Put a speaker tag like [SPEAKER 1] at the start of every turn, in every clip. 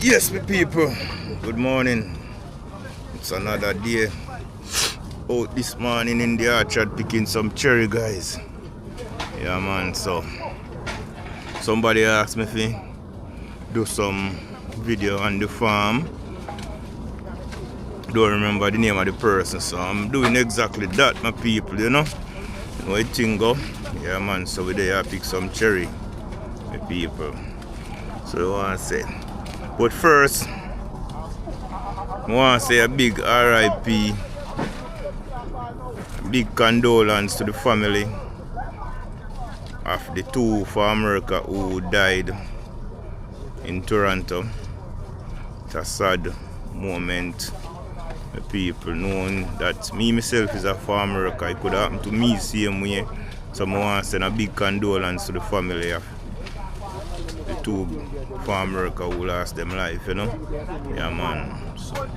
[SPEAKER 1] Yes, my people, good morning. It's another day out this morning in the orchard picking some cherry, guys. Yeah, man. So somebody asked me to do some video on the farm. Don't remember the name of the person, so I'm doing exactly that, my people, you know. How it thing go? Yeah, man. So we there pick some cherry, my people. So I want to say, but first, I want to say a big RIP, big condolence to the family of the two from America who died in Toronto. It's a sad moment. The people knowing that me myself is a from America. It could happen to me same way. So I want to send a big condolence to the family of the two from America who lost them life, you know. Yeah, man. So.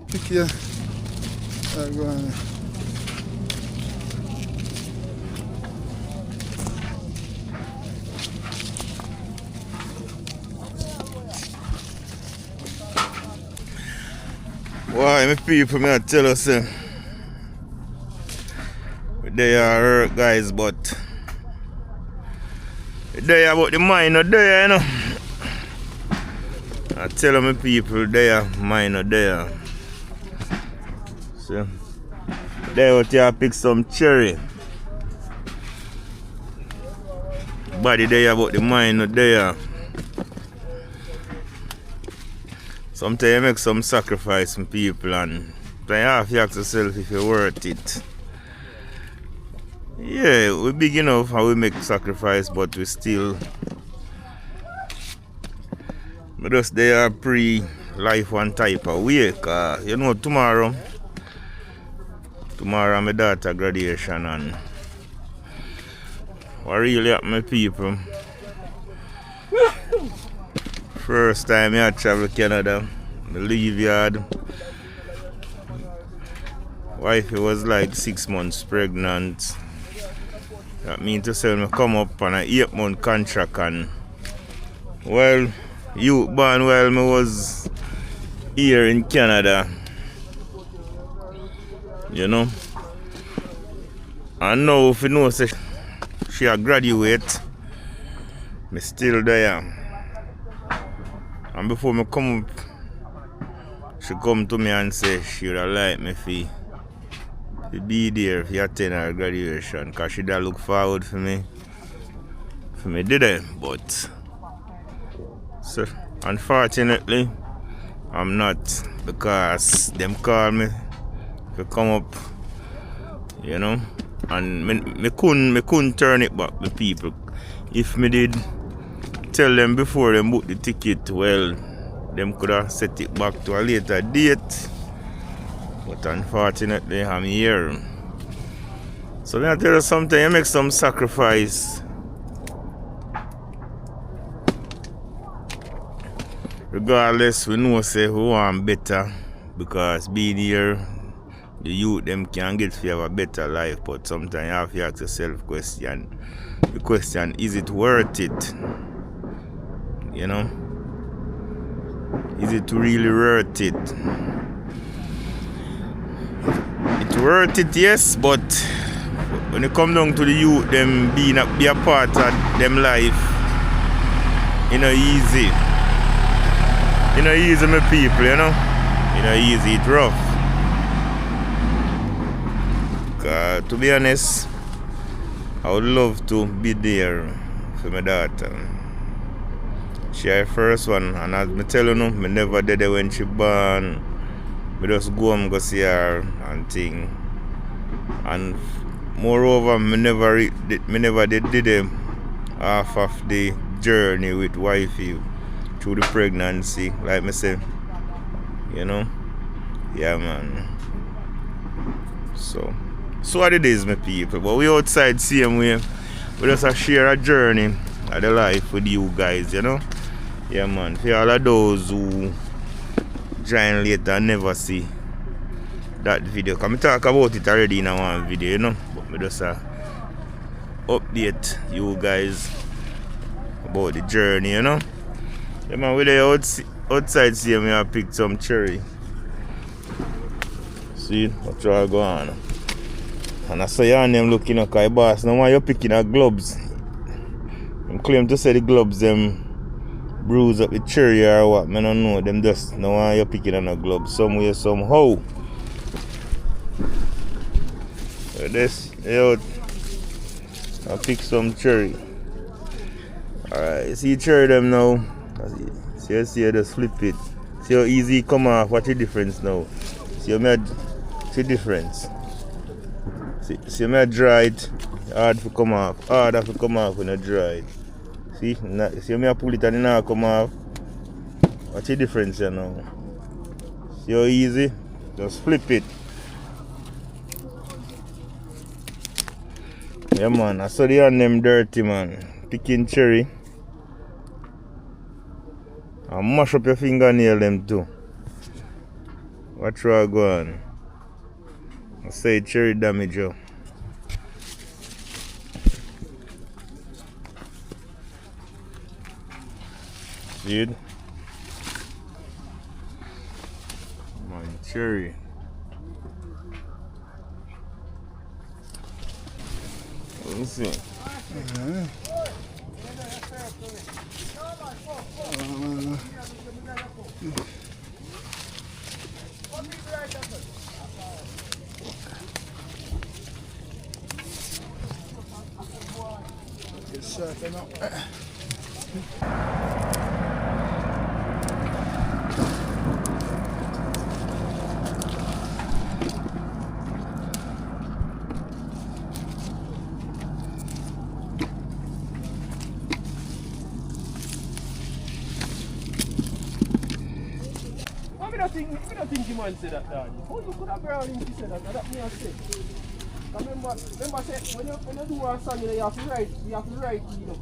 [SPEAKER 2] Pick here. Go on.
[SPEAKER 1] Why, my people, me I tell us, they are hurt, guys, but they are about the mind not there, you know. I tell my people, they are mind not there. So, they out here pick some cherry. Body there about the mind not there. Sometimes you make some sacrifice from people and you have to ask yourself if you're worth it. Yeah, we're big enough how we make sacrifice, but we still just they are pre-life one type of way. Cause you know tomorrow my daughter graduation and what really happened, my people. First time I travel Canada, I leave yard. Wife was like 6 months pregnant. That means to say I come up on an 8-month contract and well, you born while I was here in Canada. You know. And now if you know say she a graduate, me still there. And before me come up, she come to me and say she would like me to be there for attend her graduation. Because she did look forward for me did it. But so unfortunately I'm not, because them call me to come up, you know. And me couldn't turn it back, the people. If me did tell them before they book the ticket, well, them could have set it back to a later date. But unfortunately, I'm here. So when I tell you something, you make some sacrifice. Regardless, we know say we want better, because being here, the youth them can get to have a better life. But sometimes you have to ask yourself question. The question, is it worth it? You know? Is it really worth it? It's worth it, yes, but when it come down to the youth, them be a part of them life, you know, easy. You know, easy, my people, you know? You know, easy, it's rough. To be honest, I would love to be there for my daughter. She her first one, and as me tell you, I never did it when she born. I just go and go see her and thing. And moreover, me never did half of the journey with wifey through the pregnancy, like me say, you know. Yeah, man. So what it is, my people. But we outside same way. We just share a journey of the life with you guys, you know. Yeah, man. For all of those who join later and never see that video, because I talk about it already in one video, you know. But I just update you guys about the journey, you know. Yeah, man. We there outside see me I picked some cherry. See what you go on. And I saw your name looking at my boss. Now why you picking up gloves? Them claim to say the gloves them bruise up the cherry or what, I don't know. Them just now why you picking on a glove somewhere somehow. So this out. I pick some cherry. Alright, see cherry them now. See you just flip it. See how easy it come off, what's the difference now? See how see the difference. See me dry it, hard to come off. Hard to come off when I dry it. See me pull it and it now come off. What's the difference here now? See how easy? Just flip it. Yeah, man, I saw the hand them dirty, man. Picking cherry. And mash up your fingernail them too. Watch where I go on. I say cherry damage you. See it? Man, cherry. Let's see.
[SPEAKER 2] Sharpen up.
[SPEAKER 3] I don't think the man said that, Daddy. How you could have ground him to say that? That me I say. Remember say when you do a song, you have to write, you know.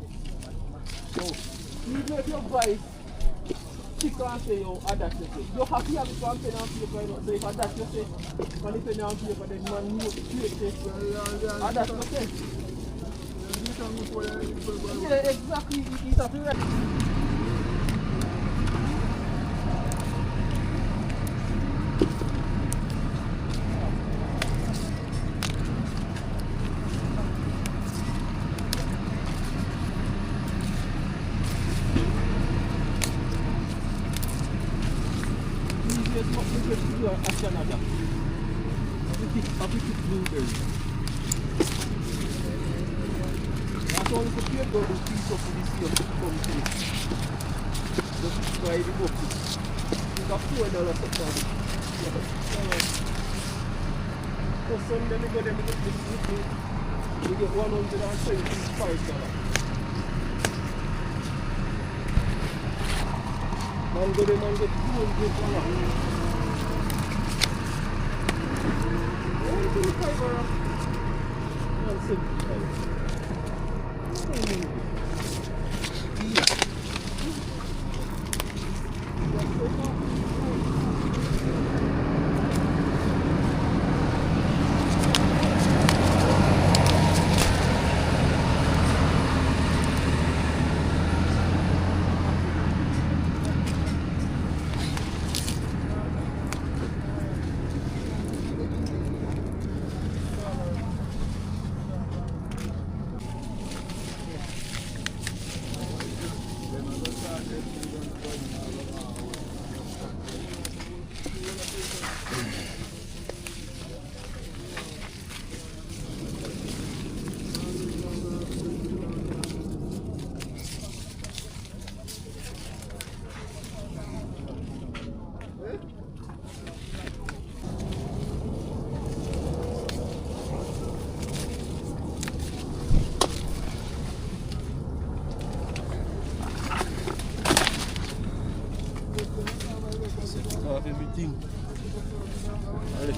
[SPEAKER 3] So even if your voice stick and say you adapt it, you have to have it on pen and paper, you know. So if adapt you say, on the pen and paper, then man know to create this. Adapt you say. Yeah, exactly. You have to write. Blueberry. That's all the peer go to piece of this here come to it. Just try the book. You got $4 for some then you go them get this you get $175. Man go them and get $200.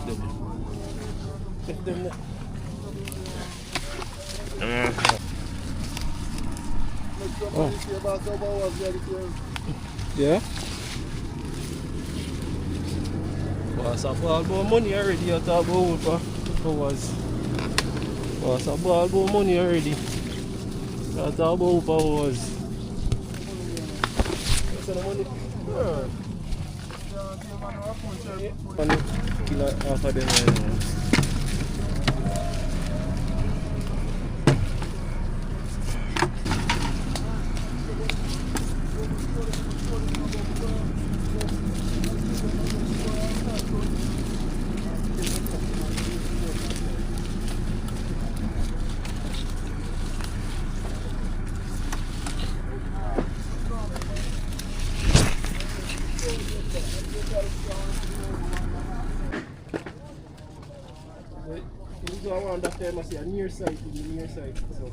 [SPEAKER 3] left them. Left them there.
[SPEAKER 2] Oh.
[SPEAKER 3] Yeah? What's a ball about money already? You talk about hours. What's a ball about money already? You talk about hours. What's the money? Kill half of them. So around that time I see a near side to the near side. So.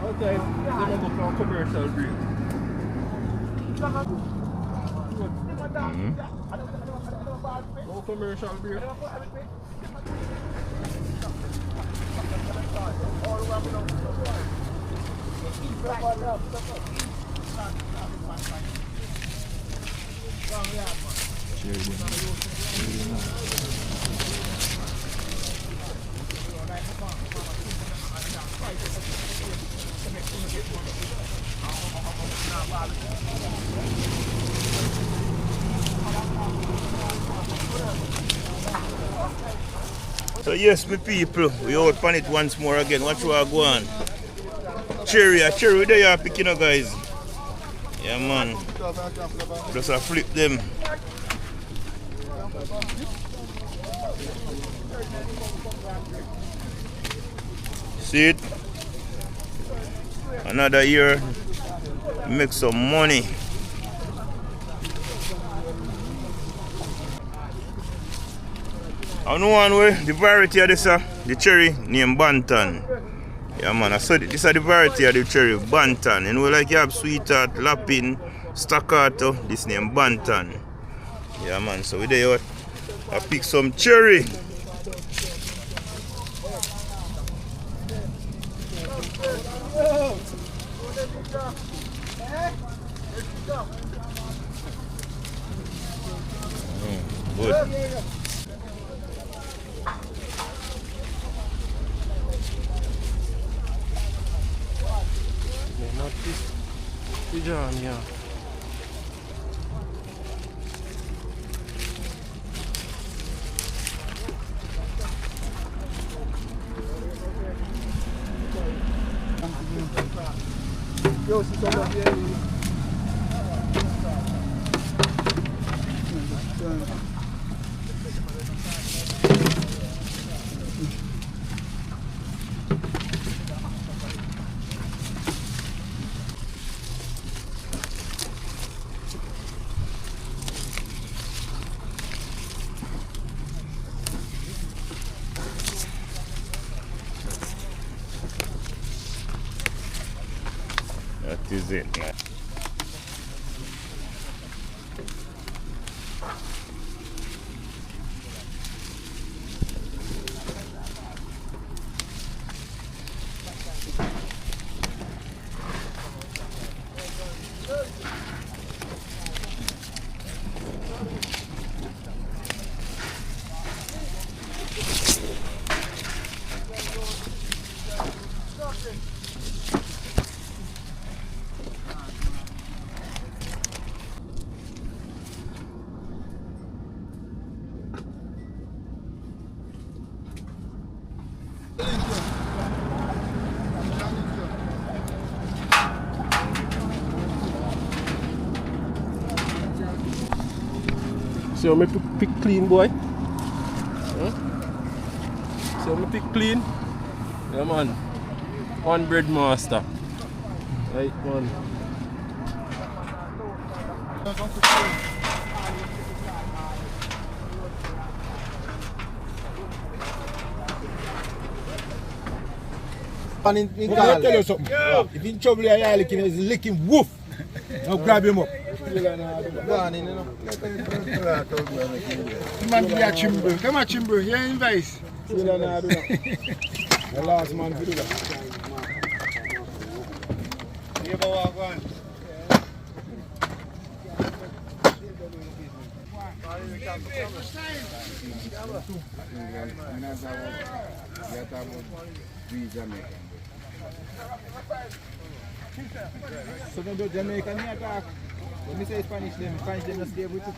[SPEAKER 3] Sometimes they don't go for commercial break. No commercial break.
[SPEAKER 1] So yes, my people, we out on it once more again. Watch where I go on. Cherry, there you are picking up, guys. Yeah, man. Just a flip them. See it? Another year, make some money. I know one way, the variety of this, the cherry named Bantan. Yeah, man, I saw this is the variety of the cherry, Bantan. You know, like you have sweetheart, lapping, staccato, this name Bantan. Yeah, man, so we there, I pick some cherry. Good.
[SPEAKER 3] Not this. John, yeah. Yo, si someone here.
[SPEAKER 1] That is it, man.
[SPEAKER 3] So me pick clean boy. Huh? So I pick clean. Yeah man. One bread master. Right man.
[SPEAKER 2] And in tell you something. If in trouble, you're licking, he's licking woof. Now grab him up. Go on in, you know. Come on, give you a chimbo. Come on, chimbo. You're in vice. The last man to do that. You ever walk on? So don't do Jamaican here talk. When me say Spanish them just stay with it.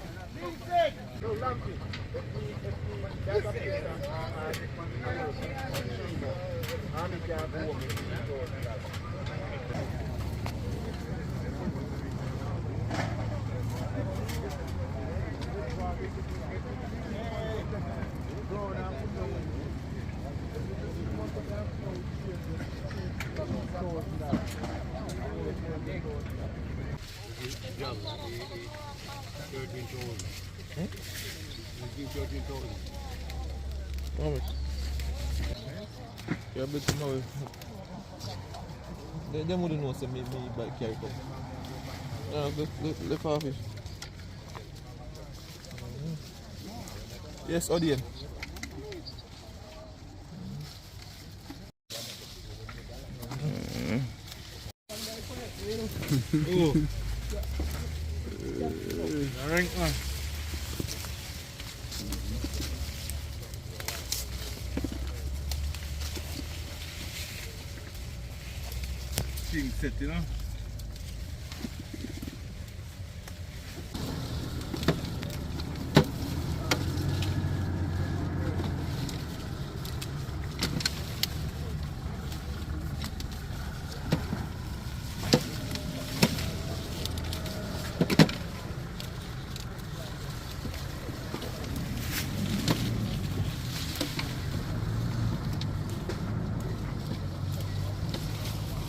[SPEAKER 4] Yeah, but no, they wouldn't know me by carry cup. Left off it. Yes, Odin. Oh. Alright, man. Thing set, you know.